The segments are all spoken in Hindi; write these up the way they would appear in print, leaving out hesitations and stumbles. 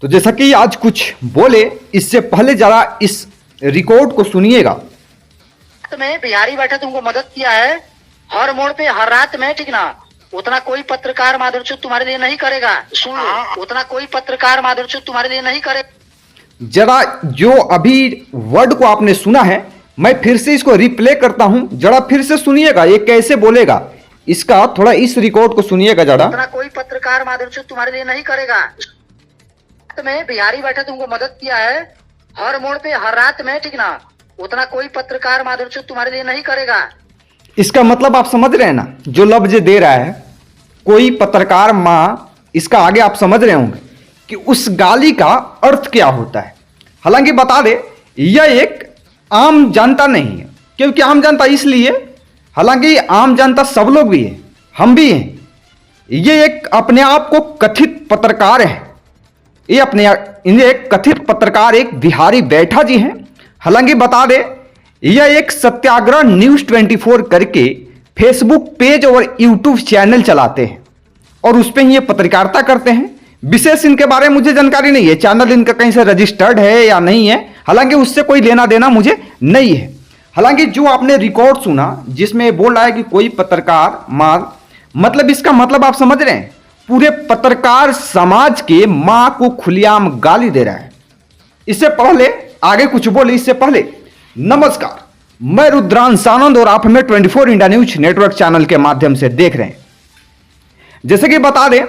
तो जैसा कि आज कुछ बोले, इससे पहले जरा इस रिकॉर्ड को सुनिएगा। में बिहारी बैठे तुमको मदद किया है, हर मोड़ पे हर रात में, ठीक ना। उतना कोई पत्रकार माधुरचूत तुम्हारे लिए नहीं करेगा, सुन लो। उतना कोई पत्रकार माधुरचूत तुम्हारे लिए नहीं करेगा। जरा जो अभी वर्ड को आपने सुना है, मैं फिर से इसको रिप्ले करता हूं, जरा फिर से सुनिएगा ये कैसे बोलेगा। इसका थोड़ा इस रिकॉर्ड को सुनिएगा जरा। उतना कोई पत्रकार माधुरचूत तुम्हारे लिए नहीं करेगा। में बिहारी बैठे तुमको मदद किया है, हर मोड़ पे हर रात में, ठीक ना। उतना कोई पत्रकार माधुरचूत तुम्हारे लिए नहीं करेगा। इसका मतलब आप समझ रहे हैं ना, जो लफ्ज दे रहा है कोई पत्रकार माँ, इसका आगे आप समझ रहे होंगे कि उस गाली का अर्थ क्या होता है। हालांकि बता दे, यह एक आम जनता नहीं है, क्योंकि आम जनता इसलिए, हालांकि आम जनता सब लोग भी है, हम भी हैं। ये एक अपने आप को कथित पत्रकार है, ये एक कथित पत्रकार एक बिहारी बैठा जी हैं। हालांकि बता दे, यह एक सत्याग्रह न्यूज 24 करके फेसबुक पेज और यूट्यूब चैनल चलाते हैं और उस पर ये पत्रकारिता करते हैं। विशेष इनके बारे में मुझे जानकारी नहीं है, चैनल इनका कहीं से रजिस्टर्ड है या नहीं है, हालांकि उससे कोई लेना देना मुझे नहीं है। हालांकि जो आपने रिकॉर्ड सुना जिसमें बोल रहा है कि कोई पत्रकार माँ, मतलब इसका मतलब आप समझ रहे हैं, पूरे पत्रकार समाज के मां को खुलेआम गाली दे रहा है। इससे पहले आगे कुछ बोले, इससे पहले नमस्कार, मैं रुद्रांश आनंद और आप हमें 24 इंडिया न्यूज नेटवर्क चैनल के माध्यम से देख रहे हैं। जैसे कि बता दें,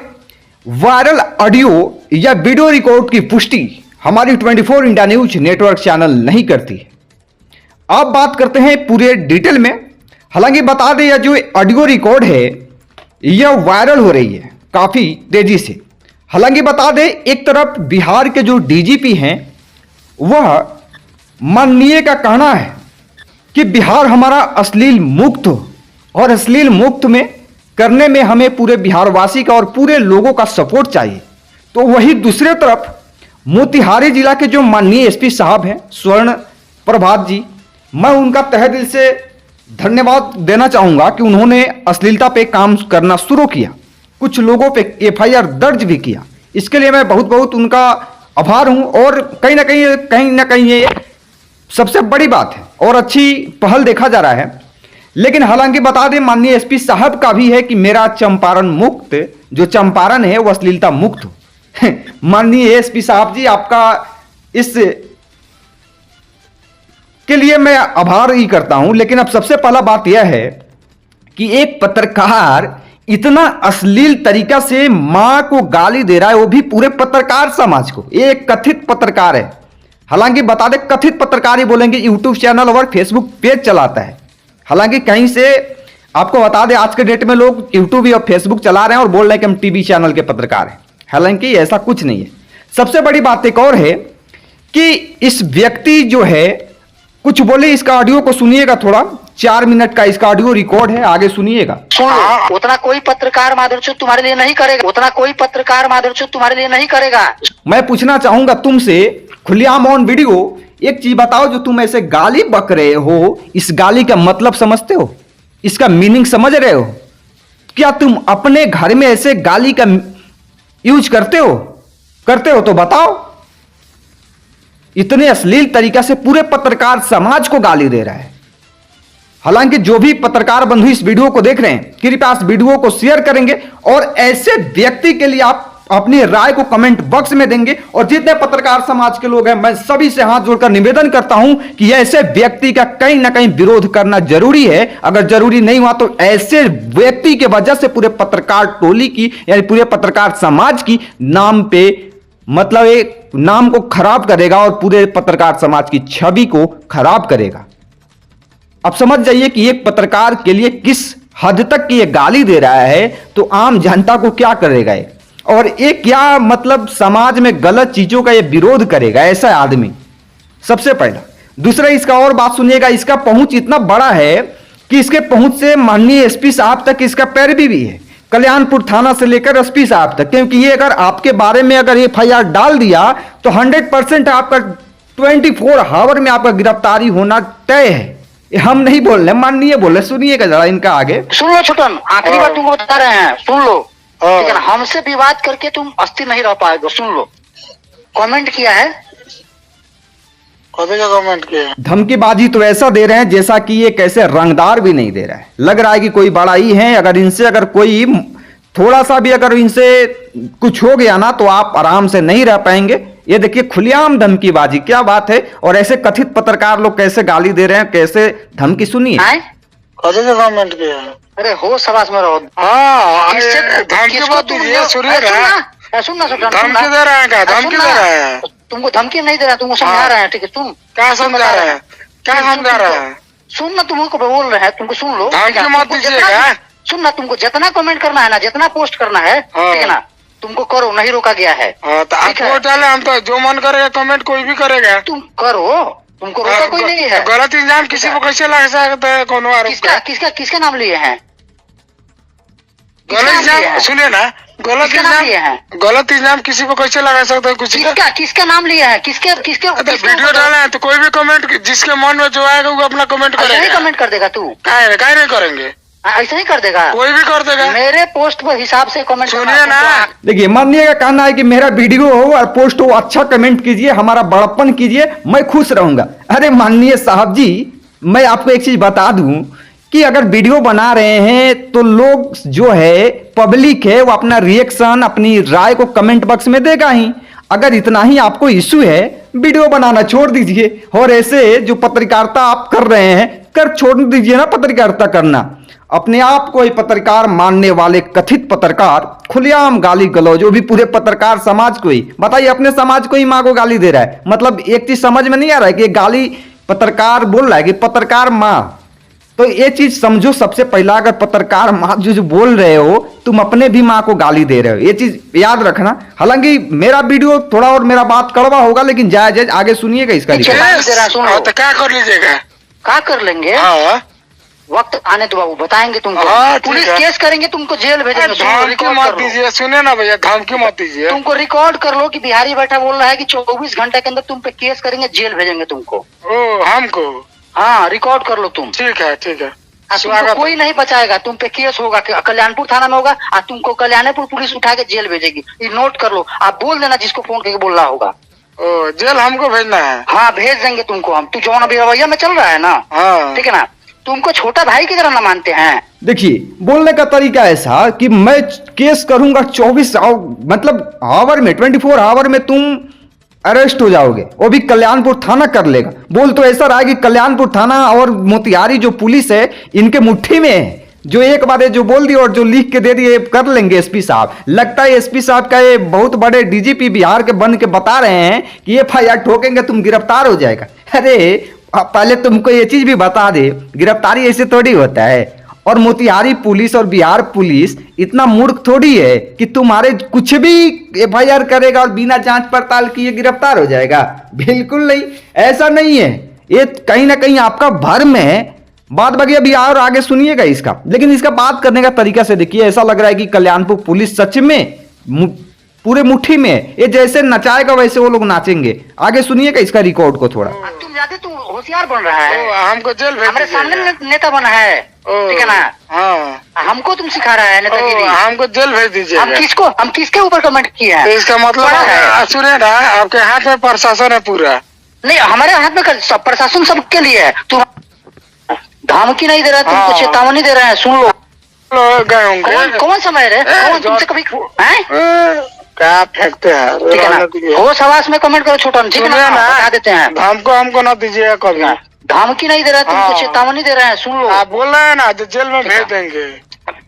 वायरल ऑडियो या वीडियो रिकॉर्ड की पुष्टि हमारी 24 इंडिया न्यूज नेटवर्क चैनल नहीं करती है। अब बात करते हैं पूरे डिटेल में। हालांकि बता दें, यह जो ऑडियो रिकॉर्ड है यह वायरल हो रही है काफी तेजी से। हालांकि बता दें, एक तरफ बिहार के जो डीजीपी हैं वह माननीय का कहना है कि बिहार हमारा अश्लील मुक्त हो और अश्लील मुक्त में करने में हमें पूरे बिहारवासी का और पूरे लोगों का सपोर्ट चाहिए। तो वही दूसरे तरफ मोतिहारी जिला के जो माननीय एसपी साहब हैं स्वर्ण प्रभात जी, मैं उनका तहे दिल से धन्यवाद देना चाहूंगा कि उन्होंने अश्लीलता पे काम करना शुरू किया, कुछ लोगों पे एफआईआर दर्ज भी किया। इसके लिए मैं बहुत बहुत उनका आभार हूं और कहीं ना कहीं ये सबसे बड़ी बात है और अच्छी पहल देखा जा रहा है। लेकिन हालांकि बता दें, माननीय एसपी साहब का भी है कि मेरा चंपारण मुक्त, जो चंपारण है वो अश्लीलता मुक्त हो। माननीय एसपी साहब जी, आपका इस के लिए मैं आभार ही करता हूं। लेकिन अब सबसे पहला बात यह है कि एक पत्रकार इतना अश्लील तरीका से मां को गाली दे रहा है, वो भी पूरे पत्रकार समाज को। ये एक कथित पत्रकार है, हालांकि बता दें कथित पत्रकार ही बोलेंगे, यूट्यूब चैनल और फेसबुक पेज चलाता है। हालांकि कहीं से आपको बता दें, आज के डेट में लोग यूट्यूब और फेसबुक चला रहे हैं और बोल रहे हैं कि हम टीवी चैनल के पत्रकार हैं, हालांकि ऐसा कुछ नहीं है। सबसे बड़ी बात एक और है कि इस व्यक्ति जो है कुछ बोले, इसका ऑडियो को सुनिएगा थोड़ा, 4 मिनट का इसका ऑडियो रिकॉर्ड है, आगे सुनिएगा। सुन लो, उतना कोई पत्रकार माधुरचूत तुम्हारे लिए नहीं करेगा। उतना कोई पत्रकार माधुरचूत तुम्हारे लिए नहीं करेगा। मैं पूछना चाहूंगा तुमसे खुलेआम ऑन वीडियो, एक चीज बताओ, जो तुम ऐसे गाली बक रहे हो, इस गाली का मतलब समझते हो, इसका मीनिंग समझ रहे हो? क्या तुम अपने घर में ऐसे गाली का यूज करते हो तो बताओ। इतने अश्लील तरीका से पूरे पत्रकार समाज को गाली दे रहा है। हालांकि जो भी पत्रकार बंधु इस वीडियो को देख रहे हैं, कृपया इस वीडियो को शेयर करेंगे और ऐसे व्यक्ति के लिए आप अपनी राय को कमेंट बॉक्स में देंगे। और जितने पत्रकार समाज के लोग हैं, मैं सभी से हाथ जोड़कर निवेदन करता हूं कि ऐसे व्यक्ति का कहीं ना कहीं विरोध करना जरूरी है। अगर जरूरी नहीं हुआ तो ऐसे व्यक्ति के वजह से पूरे पत्रकार टोली की, यानी पूरे पत्रकार समाज की नाम पे, मतलब एक नाम को खराब करेगा और पूरे पत्रकार समाज की छवि को खराब करेगा। अब समझ जाइए कि एक पत्रकार के लिए किस हद तक ये गाली दे रहा है, तो आम जनता को क्या करेगा ये, और ये क्या मतलब समाज में गलत चीजों का ये विरोध करेगा ऐसा आदमी। सबसे पहला। दूसरा, इसका और बात सुनिएगा, इसका पहुंच इतना बड़ा है कि इसके पहुंच से माननीय एसपी साहब तक इसका पैरवी भी है, कल्याणपुर थाना से लेकर एसपी साहब तक। क्योंकि ये अगर आपके बारे में अगर एफआईआर डाल दिया तो 100% आपका 24 आवर में आपका गिरफ्तारी होना तय है। हम नहीं बोल रहे, माननीय बोल रहे, सुनिएगा जरा इनका आगे। सुन लो छुटन, आखिरी बार तुमको बता रहे हैं, सुन लो। लेकिन हमसे विवाद करके तुम अस्थिर नहीं रह पाएगा, सुन लो। कमेंट किया है। कभी का कमेंट किया? धमकीबाजी तो ऐसा दे रहे हैं जैसा कि ये कैसे रंगदार भी नहीं दे रहा है, लग रहा है कि कोई बड़ा ही है। अगर इनसे अगर कोई थोड़ा सा भी अगर इनसे कुछ हो गया ना तो आप आराम से नहीं रह पाएंगे। ये देखिए खुलेआम धमकीबाजी, क्या बात है। और ऐसे कथित पत्रकार लोग कैसे गाली दे रहे हैं, कैसे धमकी, सुनिए। हैं? कभी का कमेंट किया? अरे होश हवास में रहो। हाँ, किससे- धमकी किसको मत तुम दीजिए, लोग- सुनिए अरे ना। सुनना धमकी दे रहे हैं क्या? धमकी दे रहे हैं? तुमको धमकी नहीं दे रहा, तुमको समझा हाँ। रहे हैं, ठीक है। तुम क्या समझा रहे हैं? क्या समझा रहे हैं? सुन ना, तुमको बोल रहे हैं, तुमको सुन लो। धमकी ठीक है? मत तुमको दीजिएगा। जितना- सुन ना, तुमको जितना कमेंट करना है ना, जितना पोस्ट करना है, हाँ। ठीक है ना, तुमको करो, नहीं रोका गया है। हाँ, तो आप ठीक है। वोट डाले, हम तो जो मन करेगा कमेंट कोई भी करेगा। तुम करो, तुमको रोका कोई नहीं है। गलत इल्जाम किसी को कैसे लग सकता है? कौन आरोप किसका किसका किसका नाम लिए हैं? गलत किसका नाम इल्जाम लिया है? सुनिए ना, किसका नाम लिया है? गलत इल्जाम किसी को कैसे लगा सकता है? किसी का किसका नाम लिया है? किसके किसके वीडियो डाले हैं तो कोई भी कमेंट, जिसके मन में जो आएगा वो अपना कमेंट ऐसा ही करेगा। कमेंट कर देगा तू? काहे नहीं करेंगे? ऐसा ही कर देगा? कोई भी कर देगा। मेरे पोस्ट पर हिसाब से कमेंट सुनिए ना, देखिए माननीय का कहना है कि मेरा वीडियो हो और पोस्ट हो, अच्छा कमेंट कीजिए, हमारा बड़प्पन कीजिए, मैं खुश रहूंगा। अरे माननीय साहब जी, मैं आपको एक चीज बता दूं कि अगर वीडियो बना रहे हैं तो लोग जो है, पब्लिक है, वो अपना रिएक्शन, अपनी राय को कमेंट बॉक्स में देगा ही। अगर इतना ही आपको इश्यू है, वीडियो बनाना छोड़ दीजिए और ऐसे जो पत्रकारिता आप कर रहे हैं कर छोड़ दीजिए ना पत्रकारिता करना। अपने आप को ही पत्रकार मानने वाले कथित पत्रकार खुलेआम गाली गलौज, जो भी पूरे पत्रकार समाज को ही, बताइए अपने समाज को ही माँ को गाली दे रहा है। मतलब एक चीज समझ में नहीं आ रहा है कि गाली पत्रकार बोल रहा है कि पत्रकार माँ, तो ये चीज समझो। सबसे पहला अगर पत्रकार माँ जो बोल रहे हो, तुम अपने भी माँ को गाली दे रहे हो, ये चीज याद रखना। हालांकि मेरा वीडियो थोड़ा और मेरा बात कड़वा होगा, लेकिन जायज आगे सुनिएगा इसका रिपोर्ट। तो क्या कर लीजिएगा? क्या कर लेंगे? हाँ, वक्त आने दो बाबू, बताएंगे तुमको। हाँ, ठीक पुलिस है। केस करेंगे, तुमको जेल भेजेंगे। तुमको धमकी रिकॉर्ड मत कर लो। दीजिए, सुनिए ना भैया, धमकी मत दीजिए। तुमको रिकॉर्ड कर लो कि बिहारी बैठा बोल रहा है कि 24 घंटे के अंदर तुम पे केस करेंगे, जेल भेजेंगे तुमको। ओ, हमको? हाँ, रिकॉर्ड कर लो तुम। ठीक है, ठीक है। तुमको कोई नहीं बचाएगा, तुम पे केस होगा, कल्याणपुर थाना में होगा और तुमको कल्याणपुर पुलिस उठा के जेल भेजेगी। ये नोट कर लो, आप बोल देना जिसको फोन करके बोल रहा होगा। ओ, जेल हमको भेजना है? हाँ, भेज देंगे तुमको हम। तू जौन अभी रवैया में चल रहा है ना, हाँ, ठीक है ना, तुमको छोटा भाई की तरह ना मानते हैं। देखिए बोलने का तरीका ऐसा कि मैं केस करूंगा 24 मतलब आवर में, 24 आवर में तुम अरेस्ट हो जाओगे, वो भी कल्याणपुर थाना कर लेगा। बोल तो ऐसा रहा है कि कल्याणपुर थाना और मोतिहारी जो पुलिस है इनके मुट्ठी में है। जो एक बार जो बोल दिए और जो लिख के दे दिए कर लेंगे एसपी साहब। लगता है एसपी साहब का ये बहुत बड़े डीजीपी बिहार के बन के बता रहे हैं कि एफआईआर ठोकेंगे तुम गिरफ्तार हो जाएगा। अरे पहले तुमको ये चीज भी बता दे, गिरफ्तारी ऐसे थोड़ी होता है। और मोतिहारी पुलिस और बिहार पुलिस इतना मूर्ख थोड़ी है कि तुम्हारे कुछ भी एफआईआर करेगा और बिना जांच पड़ताल किए गिरफ्तार हो जाएगा। बिल्कुल नहीं, ऐसा नहीं है। ये कहीं ना कहीं आपका भ्रम है। बात बाकी अभी और आगे सुनिएगा इसका, लेकिन इसका बात करने का तरीका से देखिए, ऐसा लग रहा है कि कल्याणपुर पुलिस सच में पूरे मुट्ठी में है। ये जैसे नचाएगा वैसे वो लोग नाचेंगे। आगे सुनिएगा इसका रिकॉर्ड को थोड़ा। तुम ज्यादा तू होशियार बन रहा है। ओ, हमको जेल भेज हमारे सामने दीजिएगा। नेता बना है, ओ, ठीक है ना। हाँ, हमको तुम सिखा रहा है नेतागिरी। हमको जेल भेज दीजिएगा। हम किसके ऊपर कमेंट किए हैं? तो इसका मतलब बड़ा है। सुनिए ना, आपके हाथ में प्रशासन है पूरा। नहीं, हमारे हाथ में सब प्रशासन सबके लिए है। तुम धमकी नहीं दे रहा, तुमको हाँ। चेतावनी दे रहा है, सुन लो। गए होंगे। कौन समय रे? कौन तुमसे कभी हैं? क्या फेंकते हैं? ठीक है ना, होश हवास में कमेंट करो छोटा, ठीक है सुनिए ना, ना, बता देते हैं। हमको ना दीजिएगा कभी। धमकी नहीं दे रहा, तुमको हाँ। चेतावनी दे रहा है, सुन लो। आप बोल रहे हैं ना, तो जेल में भेज देंगे।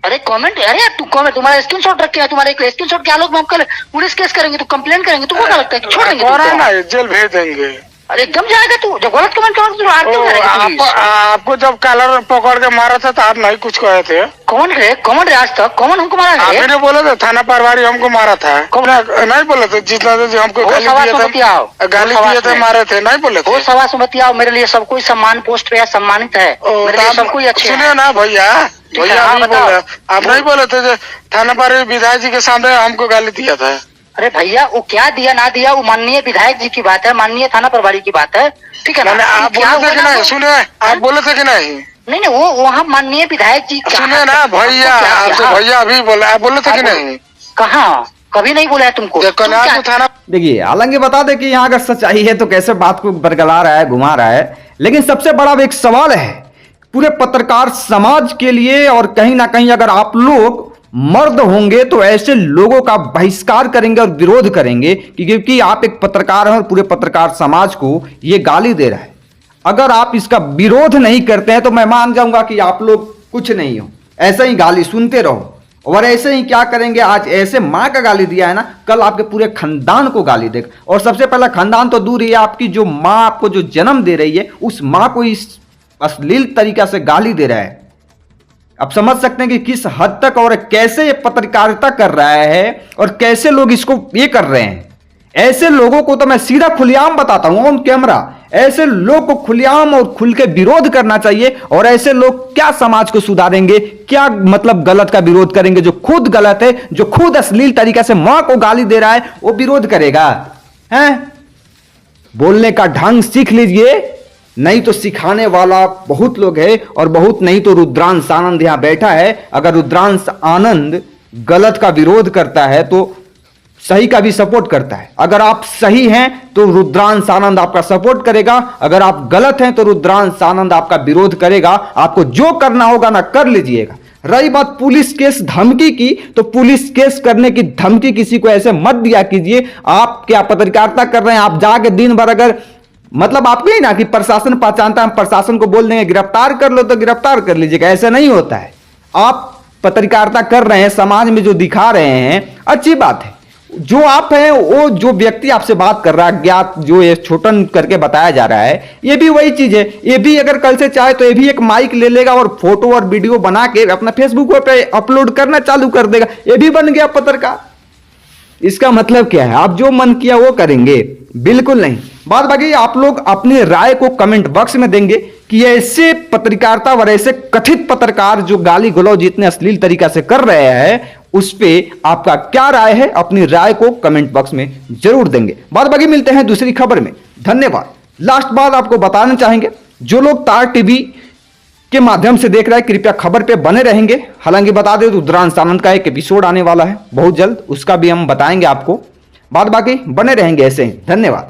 अरे कमेंट, अरे तू कमेंट, तुम्हारा स्क्रीनशॉट रखे हैं, तुम्हारे स्क्रीनशॉट के आलोक में हम कल पुलिस केस करेंगे, तू कंप्लेन करेंगे, तुमको क्या लगता है कि छोड़ देंगे कौन है तुमको? ना, जेल भेज देंगे। अरे एकदम जाएगा तू, जब गलत कमेंट करोगे तो आगे ओ, जाएगा पुलिस। आपको जब कलर पकड़ के मारा था तो आप नहीं कुछ कहे थे। कौन रे आज तक कौन हमको मारा है? आपने बोला था थाना प्रभारी हमको मारा था। कौन? नहीं बोले थे? जितना देर हमको गाली दिए थे, मारे थे, नहीं बोले थे? वो सवा से बतियाओ, मेरे लिए सब कोई सम्मान पोस्ट पे है, सम्मानित है, मेरे लिए सब कोई अच्छे सुनिए है। ना भैया, हाँ, नहीं बताओ। बोले, आप नहीं बोले थे जो थाना प्रभारी विधायक जी के सामने हमको गाली दिया था। अरे भैया, वो क्या दिया ना दिया वो माननीय विधायक जी की बात है, माननीय थाना प्रभारी की बात है, ठीक है ना। आप क्या बोले थे कि हुआ ना नहीं? वो? सुनिए, आप बोले थे कि नहीं? नहीं, वो वहाँ माननीय विधायक जी सुनिए ना भैया, आपसे भैया अभी बोला, आप बोले थे कि नहीं? कहाँ? कभी नहीं बोला है तुमको। देखो तुम ना क्या- तो थाना देखिए, हालांकि बता दे कि यहाँ अगर सच्चाई है तो कैसे बात को बरगला रहा है, घुमा रहा है, लेकिन सबसे बड़ा एक सवाल है पूरे पत्रकार समाज के लिए, और कहीं ना कहीं अगर आप लोग मर्द होंगे तो ऐसे लोगों का बहिष्कार करेंगे और विरोध करेंगे, क्योंकि आप एक पत्रकार हैं और पूरे पत्रकार समाज को ये गाली दे रहा है। अगर आप इसका विरोध नहीं करते हैं तो मैं मान जाऊंगा कि आप लोग कुछ नहीं हो, ऐसे ही गाली सुनते रहो, और ऐसे ही क्या करेंगे, आज ऐसे माँ का गाली दिया है ना, कल आपके पूरे खानदान को गाली देगा। और सबसे पहला खानदान तो दूर ही है, आपकी जो माँ आपको जो जन्म दे रही है उस माँ को इस अश्लील तरीका से गाली दे रहा है। आप समझ सकते हैं कि किस हद तक और कैसे ये पत्रकारिता कर रहा है और कैसे लोग इसको ये कर रहे हैं। ऐसे लोगों को तो मैं सीधा खुलेआम बताता हूं ऑन कैमरा, ऐसे लोग को खुलेआम और खुल के विरोध करना चाहिए। और ऐसे लोग क्या समाज को सुधारेंगे, क्या मतलब गलत का विरोध करेंगे? जो खुद गलत है, जो खुद अश्लील तरीका से मां को गाली दे रहा है, वो विरोध करेगा? हैं? बोलने का ढंग सीख लीजिए, नहीं तो सिखाने वाला बहुत लोग है, और बहुत नहीं तो रुद्रांश आनंद यहां बैठा है। अगर रुद्रांश आनंद गलत का विरोध करता है तो सही का भी सपोर्ट करता है। अगर आप सही हैं तो रुद्रांश आनंद आपका सपोर्ट करेगा, अगर आप गलत हैं तो रुद्रांश आनंद आपका विरोध करेगा। आपको जो करना होगा ना कर लीजिएगा। रही बात पुलिस केस धमकी की, तो पुलिस केस करने की धमकी किसी को ऐसे मत दिया कीजिए। आप क्या पत्रकारिता कर रहे हैं, आप जाके दिन भर अगर मतलब आप नहीं ना कि प्रशासन पहचानता है, हम प्रशासन को बोल देंगे गिरफ्तार कर लो तो गिरफ्तार कर लीजिएगा, ऐसा नहीं होता है। आप पत्रकारिता कर रहे हैं, समाज में जो दिखा रहे हैं अच्छी बात है। जो आप हैं, वो जो व्यक्ति आपसे बात कर रहा है, ज्ञात जो ये छोटन करके बताया जा रहा है, ये भी वही चीज है। ये भी अगर कल से चाहे तो ये भी एक माइक ले लेगा और फोटो और वीडियो बना के अपना फेसबुक पे अपलोड करना चालू कर देगा, ये भी बन गया पत्रकार। इसका मतलब क्या है? आप जो मन किया वो करेंगे? बिल्कुल नहीं। बात बाकी आप लोग अपनी राय को कमेंट बॉक्स में देंगे कि ऐसे पत्रकारिता और ऐसे कथित पत्रकार जो गाली गलौज इतने अश्लील तरीका से कर रहे हैं, उस पे आपका क्या राय है? अपनी राय को कमेंट बॉक्स में जरूर देंगे। बात बाकी मिलते हैं दूसरी खबर में। धन्यवाद। लास्ट बात आपको बताना चाहेंगे, जो लोग तार टीवी के माध्यम से देख रहे हैं कृपया खबर पे बने रहेंगे। हालांकि बता दें रुद्रांश आनंद का एक एपिसोड आने वाला है बहुत जल्द, उसका भी हम बताएंगे आपको। बात बाकी बने रहेंगे ऐसे ही। धन्यवाद।